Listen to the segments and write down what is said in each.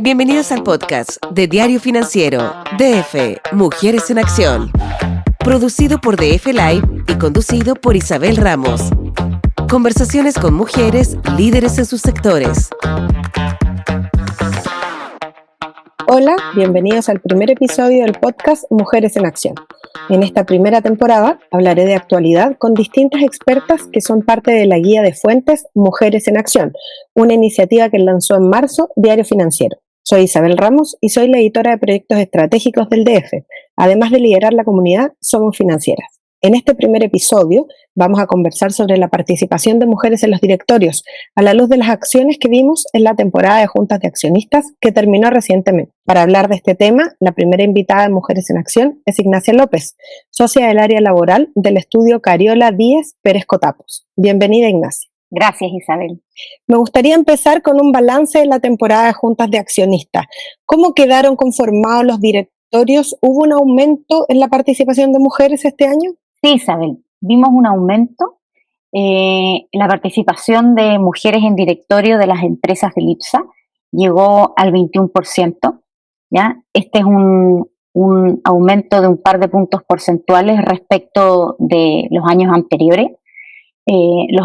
Bienvenidos al podcast de Diario Financiero, DF, Mujeres en Acción. Producido por DF Live y conducido por Isabel Ramos. Conversaciones con mujeres líderes en sus sectores. Hola, bienvenidos al primer episodio del podcast Mujeres en Acción. En esta primera temporada hablaré de actualidad con distintas expertas que son parte de la guía de fuentes Mujeres en Acción, una iniciativa que lanzó en marzo Diario Financiero. Soy Isabel Ramos y soy la editora de proyectos estratégicos del DF. Además de liderar la comunidad, somos financieras. En este primer episodio vamos a conversar sobre la participación de mujeres en los directorios, a la luz de las acciones que vimos en la temporada de juntas de accionistas que terminó recientemente. Para hablar de este tema, la primera invitada de Mujeres en Acción es Ignacia López, socia del área laboral del estudio Cariola Díez Pérez Cotapos. Bienvenida, Ignacia. Gracias, Isabel. Me gustaría empezar con un balance de la temporada de juntas de accionistas. ¿Cómo quedaron conformados los directorios? ¿Hubo un aumento en la participación de mujeres este año? Sí, Isabel, vimos un aumento en la participación de mujeres en directorio de las empresas del IPSA, llegó al 21%, ¿ya? Este es un aumento de un par de puntos porcentuales respecto de los años anteriores. El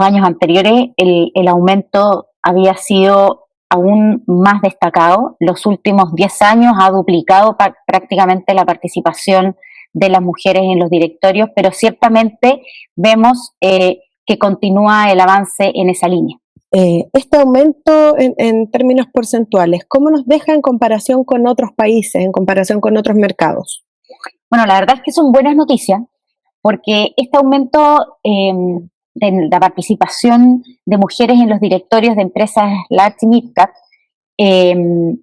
aumento había sido aún más destacado. Los últimos 10 años ha duplicado prácticamente la participación de las mujeres en los directorios, pero ciertamente vemos que continúa el avance en esa línea. Este aumento en términos porcentuales, ¿cómo nos deja en comparación con otros países, en comparación con otros mercados? Bueno, la verdad es que son buenas noticias, porque este aumento de la participación de mujeres en los directorios de empresas large y mid-cap del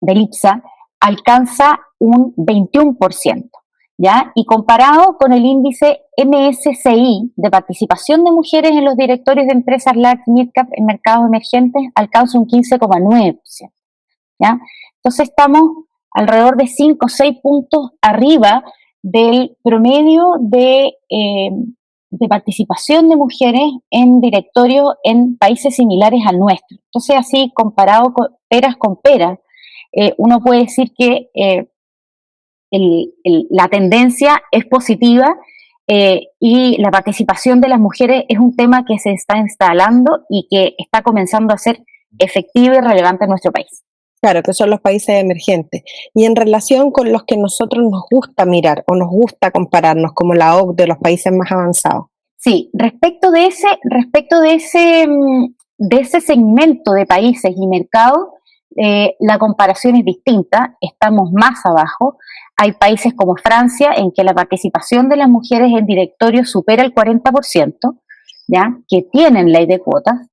IPSA alcanza un 21%. ¿Ya? Y comparado con el índice MSCI de participación de mujeres en los directorios de empresas large y mid-cap en mercados emergentes, alcanza un 15,9%. ¿Ya? Entonces estamos alrededor de 5 o 6 puntos arriba del promedio de participación de mujeres en directorios en países similares al nuestro. Entonces, así comparado con peras, uno puede decir que la tendencia es positiva y la participación de las mujeres es un tema que se está instalando y que está comenzando a ser efectivo y relevante en nuestro país. Claro, que son los países emergentes. Y en relación con los que nosotros nos gusta mirar o nos gusta compararnos, como la OCDE de los países más avanzados. Sí, respecto de ese segmento de países y mercados, la comparación es distinta, estamos más abajo. Hay países como Francia en que la participación de las mujeres en directorio supera el 40%, ¿ya? Que tienen ley de cuotas.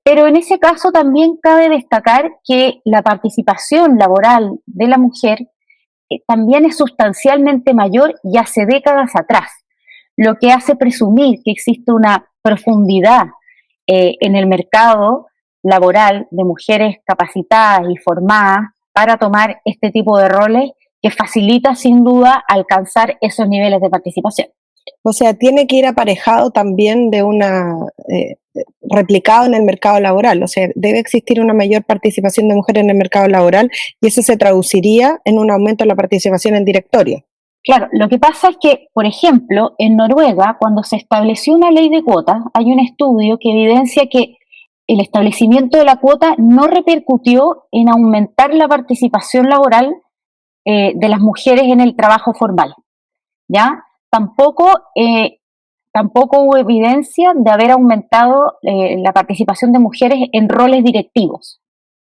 Pero en ese caso también cabe destacar que la participación laboral de la mujer también es sustancialmente mayor y hace décadas atrás, lo que hace presumir que existe una profundidad en el mercado laboral de mujeres capacitadas y formadas para tomar este tipo de roles que facilita sin duda alcanzar esos niveles de participación. O sea, tiene que ir aparejado también de replicado en el mercado laboral, o sea, debe existir una mayor participación de mujeres en el mercado laboral y eso se traduciría en un aumento de la participación en directorio. Claro, lo que pasa es que, por ejemplo, en Noruega, cuando se estableció una ley de cuotas, hay un estudio que evidencia que el establecimiento de la cuota no repercutió en aumentar la participación laboral de las mujeres en el trabajo formal, ¿ya? Tampoco hubo evidencia de haber aumentado la participación de mujeres en roles directivos,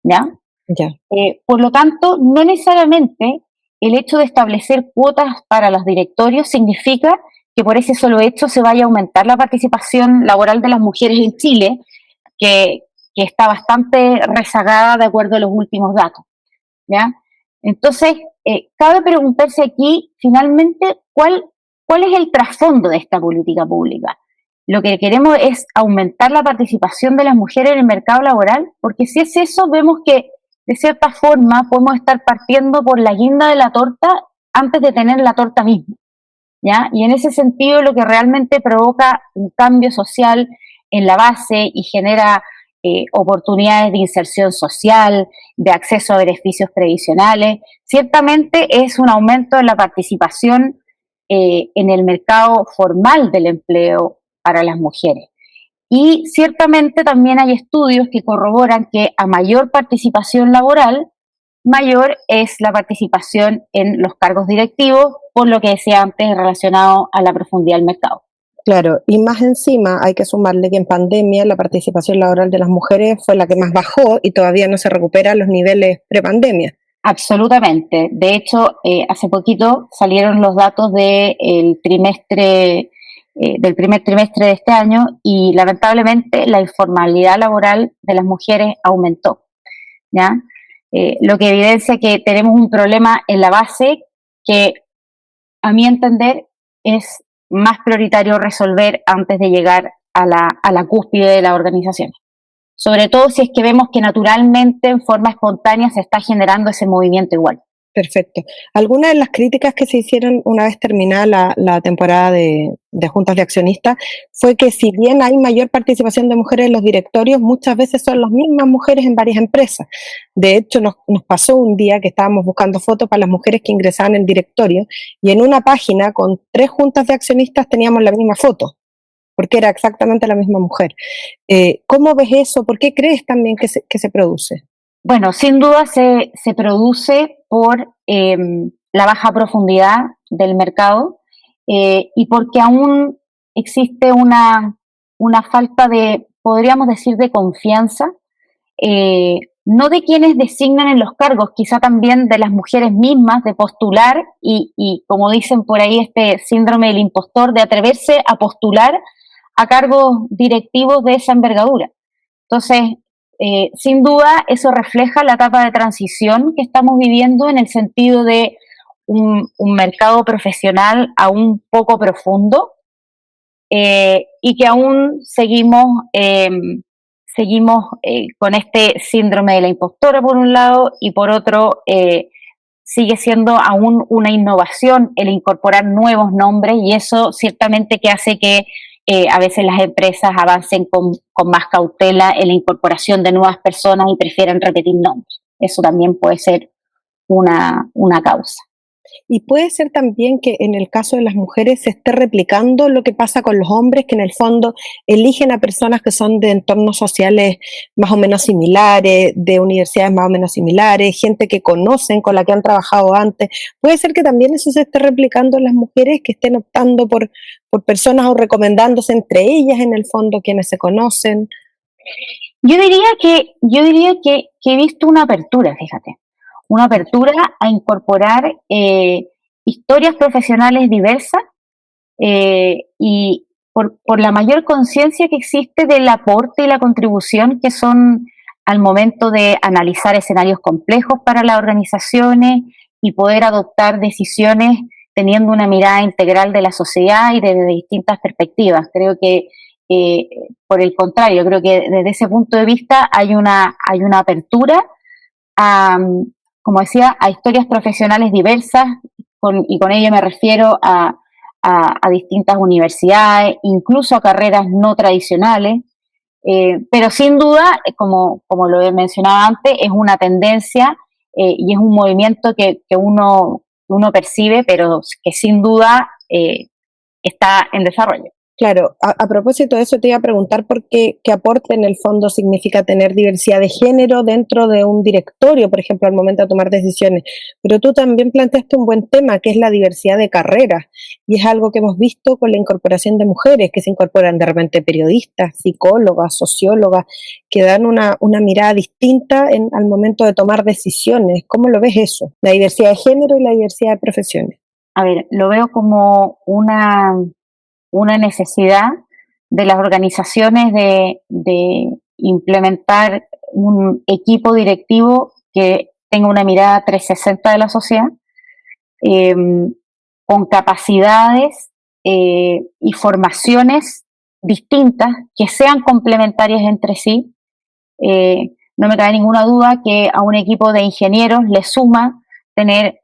¿ya? Ya. Por lo tanto, no necesariamente el hecho de establecer cuotas para los directorios significa que por ese solo hecho se vaya a aumentar la participación laboral de las mujeres en Chile, que está bastante rezagada de acuerdo a los últimos datos, ¿ya? Entonces, cabe preguntarse aquí, finalmente, ¿cuál es el trasfondo de esta política pública? Lo que queremos es aumentar la participación de las mujeres en el mercado laboral, porque si es eso, vemos que, de cierta forma, podemos estar partiendo por la guinda de la torta antes de tener la torta misma, ¿ya? Y en ese sentido, lo que realmente provoca un cambio social en la base y genera oportunidades de inserción social, de acceso a beneficios previsionales. Ciertamente es un aumento en la participación en el mercado formal del empleo para las mujeres. Y ciertamente también hay estudios que corroboran que a mayor participación laboral, mayor es la participación en los cargos directivos, por lo que decía antes relacionado a la profundidad del mercado. Claro, y más encima hay que sumarle que en pandemia la participación laboral de las mujeres fue la que más bajó y todavía no se recupera a los niveles prepandemia. Absolutamente. De hecho, hace poquito salieron los datos del primer trimestre de este año y lamentablemente la informalidad laboral de las mujeres aumentó, ¿ya? Lo que evidencia que tenemos un problema en la base que, a mi entender, es más prioritario resolver antes de llegar a la cúspide de la organización. Sobre todo si es que vemos que naturalmente, en forma espontánea, se está generando ese movimiento igual. Perfecto. Algunas de las críticas que se hicieron una vez terminada la temporada de juntas de accionistas fue que si bien hay mayor participación de mujeres en los directorios, muchas veces son las mismas mujeres en varias empresas. De hecho, nos pasó un día que estábamos buscando fotos para las mujeres que ingresaban en directorio y en una página con 3 juntas de accionistas teníamos la misma foto, porque era exactamente la misma mujer. ¿Cómo ves eso? ¿Por qué crees también que se produce? Bueno, sin duda se produce por la baja profundidad del mercado y porque aún existe una falta de, podríamos decir, de confianza, no de quienes designan en los cargos, quizá también de las mujeres mismas, de postular y como dicen por ahí, este síndrome del impostor, de atreverse a postular a cargos directivos de esa envergadura. Entonces, sin duda, eso refleja la etapa de transición que estamos viviendo en el sentido de un mercado profesional aún poco profundo y que aún seguimos con este síndrome de la impostora por un lado y por otro sigue siendo aún una innovación el incorporar nuevos nombres y eso ciertamente que hace que a veces las empresas avancen con más cautela en la incorporación de nuevas personas y prefieren repetir nombres. Eso también puede ser una causa. Y puede ser también que en el caso de las mujeres se esté replicando lo que pasa con los hombres, que en el fondo eligen a personas que son de entornos sociales más o menos similares, de universidades más o menos similares, gente que conocen, con la que han trabajado antes. Puede ser que también eso se esté replicando en las mujeres, que estén optando por personas o recomendándose entre ellas en el fondo quienes se conocen. Yo diría que he visto una apertura, fíjate. Una apertura a incorporar historias profesionales diversas y por la mayor conciencia que existe del aporte y la contribución que son al momento de analizar escenarios complejos para las organizaciones y poder adoptar decisiones teniendo una mirada integral de la sociedad y desde distintas perspectivas. Creo que, por el contrario, creo que desde ese punto de vista hay una apertura a, como decía, a historias profesionales diversas, y con ello me refiero a distintas universidades, incluso a carreras no tradicionales, pero sin duda, como lo he mencionado antes, es una tendencia y es un movimiento que uno percibe, pero que sin duda está en desarrollo. Claro, a propósito de eso te iba a preguntar por qué aporte en el fondo significa tener diversidad de género dentro de un directorio, por ejemplo, al momento de tomar decisiones. Pero tú también planteaste un buen tema, que es la diversidad de carreras, y es algo que hemos visto con la incorporación de mujeres, que se incorporan de repente periodistas, psicólogas, sociólogas, que dan una mirada distinta al momento de tomar decisiones. ¿Cómo lo ves eso? La diversidad de género y la diversidad de profesiones. A ver, lo veo como una necesidad de las organizaciones de implementar un equipo directivo que tenga una mirada 360 de la sociedad, con capacidades y formaciones distintas que sean complementarias entre sí. No me cabe ninguna duda que a un equipo de ingenieros le suma tener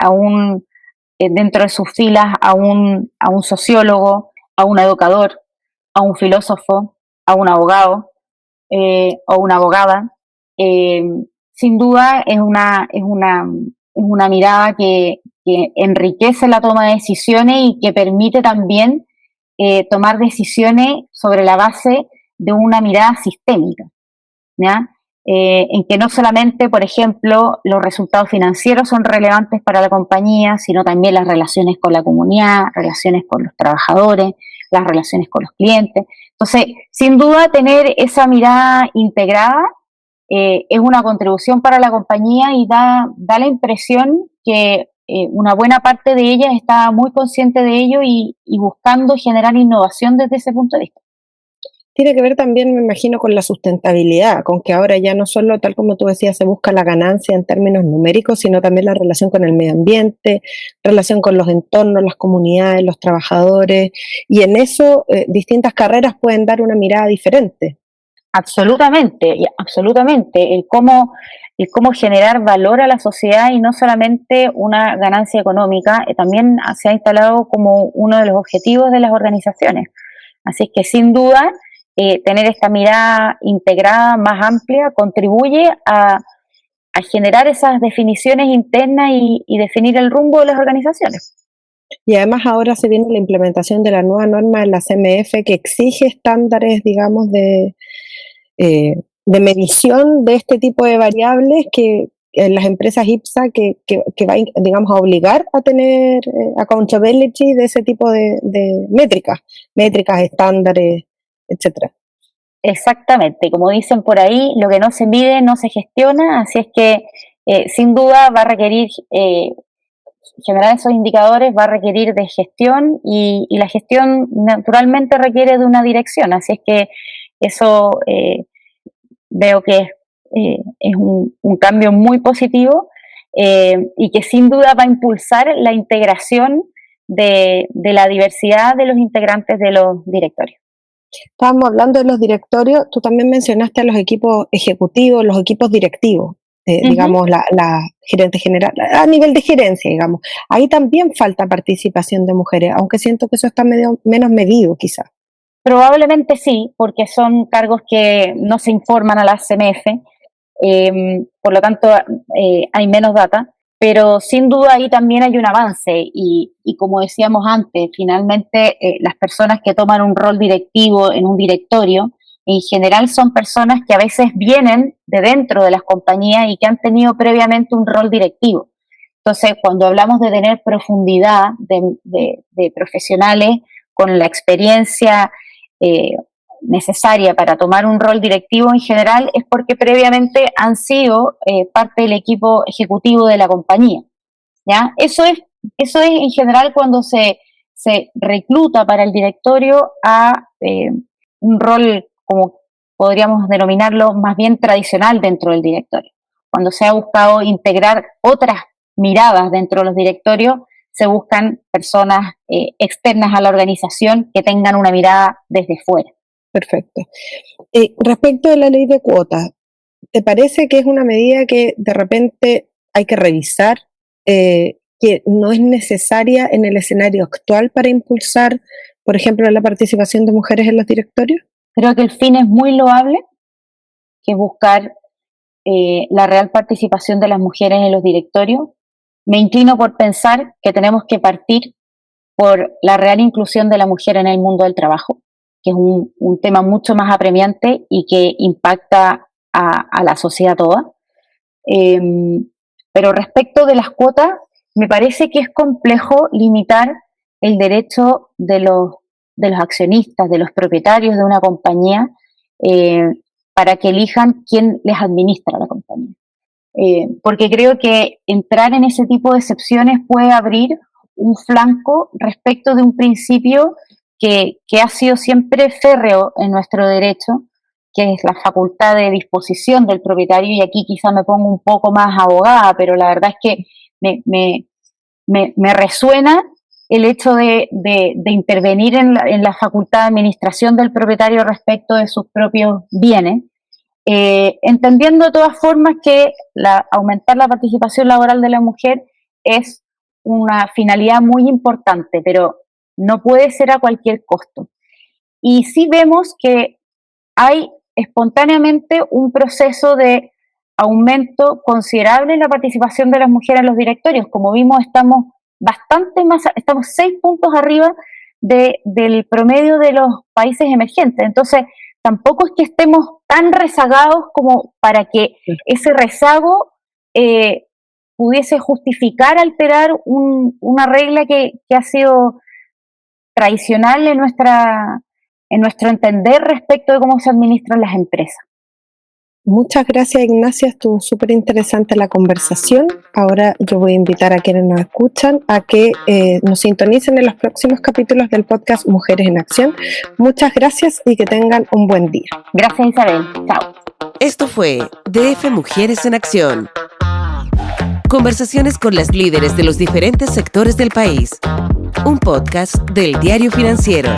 dentro de sus filas a un sociólogo, a un educador, a un filósofo, a un abogado, o una abogada, sin duda es una mirada que enriquece la toma de decisiones y que permite también tomar decisiones sobre la base de una mirada sistémica, ¿ya? En que no solamente, por ejemplo, los resultados financieros son relevantes para la compañía, sino también las relaciones con la comunidad, relaciones con los trabajadores, las relaciones con los clientes. Entonces, sin duda, tener esa mirada integrada es una contribución para la compañía y da la impresión que una buena parte de ellas está muy consciente de ello y buscando generar innovación desde ese punto de vista. Tiene que ver también, me imagino, con la sustentabilidad, con que ahora ya no solo, tal como tú decías, se busca la ganancia en términos numéricos, sino también la relación con el medio ambiente, relación con los entornos, las comunidades, los trabajadores, y en eso distintas carreras pueden dar una mirada diferente. Absolutamente, absolutamente. El cómo generar valor a la sociedad y no solamente una ganancia económica, también se ha instalado como uno de los objetivos de las organizaciones. Así es que sin duda tener esta mirada integrada más amplia contribuye a generar esas definiciones internas y definir el rumbo de las organizaciones. Y además ahora se viene la implementación de la nueva norma de la CMF que exige estándares, digamos, de medición de este tipo de variables que en las empresas IPSA que va, digamos, a obligar a tener accountability de ese tipo de métricas, estándares, etcétera. Exactamente, como dicen por ahí, lo que no se mide no se gestiona, así es que sin duda va a requerir, generar esos indicadores va a requerir de gestión y la gestión naturalmente requiere de una dirección, así es que eso veo que es un cambio muy positivo y que sin duda va a impulsar la integración de la diversidad de los integrantes de los directorios. Estábamos hablando de los directorios, tú también mencionaste a los equipos ejecutivos, los equipos directivos, digamos, la gerente general, a nivel de gerencia, digamos. Ahí también falta participación de mujeres, aunque siento que eso está menos medido, quizás. Probablemente sí, porque son cargos que no se informan a la CMF, por lo tanto hay menos data, pero sin duda ahí también hay un avance y como decíamos antes, finalmente las personas que toman un rol directivo en un directorio, en general son personas que a veces vienen de dentro de las compañías y que han tenido previamente un rol directivo. Entonces, cuando hablamos de tener profundidad de profesionales con la experiencia necesaria para tomar un rol directivo en general es porque previamente han sido parte del equipo ejecutivo de la compañía, ¿ya? Eso es en general cuando se recluta para el directorio a un rol, como podríamos denominarlo, más bien tradicional dentro del directorio. Cuando se ha buscado integrar otras miradas dentro de los directorios, se buscan personas externas a la organización que tengan una mirada desde fuera. Perfecto. Respecto de la ley de cuotas, ¿te parece que es una medida que de repente hay que revisar, que no es necesaria en el escenario actual para impulsar, por ejemplo, la participación de mujeres en los directorios? Creo que el fin es muy loable, que es buscar la real participación de las mujeres en los directorios. Me inclino por pensar que tenemos que partir por la real inclusión de la mujer en el mundo del trabajo, que es un tema mucho más apremiante y que impacta a la sociedad toda. Pero respecto de las cuotas, me parece que es complejo limitar el derecho de los accionistas, de los propietarios de una compañía, para que elijan quién les administra la compañía. Porque creo que entrar en ese tipo de excepciones puede abrir un flanco respecto de un principio que ha sido siempre férreo en nuestro derecho, que es la facultad de disposición del propietario, y aquí quizá me pongo un poco más abogada, pero la verdad es que me resuena el hecho de intervenir en la facultad de administración del propietario respecto de sus propios bienes, entendiendo de todas formas que aumentar la participación laboral de la mujer es una finalidad muy importante, pero no puede ser a cualquier costo. Y sí vemos que hay espontáneamente un proceso de aumento considerable en la participación de las mujeres en los directorios. Como vimos, estamos 6 puntos arriba del promedio de los países emergentes. Entonces, tampoco es que estemos tan rezagados como para que ese rezago pudiese justificar alterar una regla que ha sido tradicional en nuestro entender respecto de cómo se administran las empresas. Muchas gracias, Ignacia, estuvo súper interesante la conversación. Ahora yo voy a invitar a quienes nos escuchan a que nos sintonicen en los próximos capítulos del podcast Mujeres en Acción. Muchas gracias y que tengan un buen día. Gracias, Isabel. Chao. Esto fue DF Mujeres en Acción. Conversaciones con las líderes de los diferentes sectores del país. Un podcast del Diario Financiero.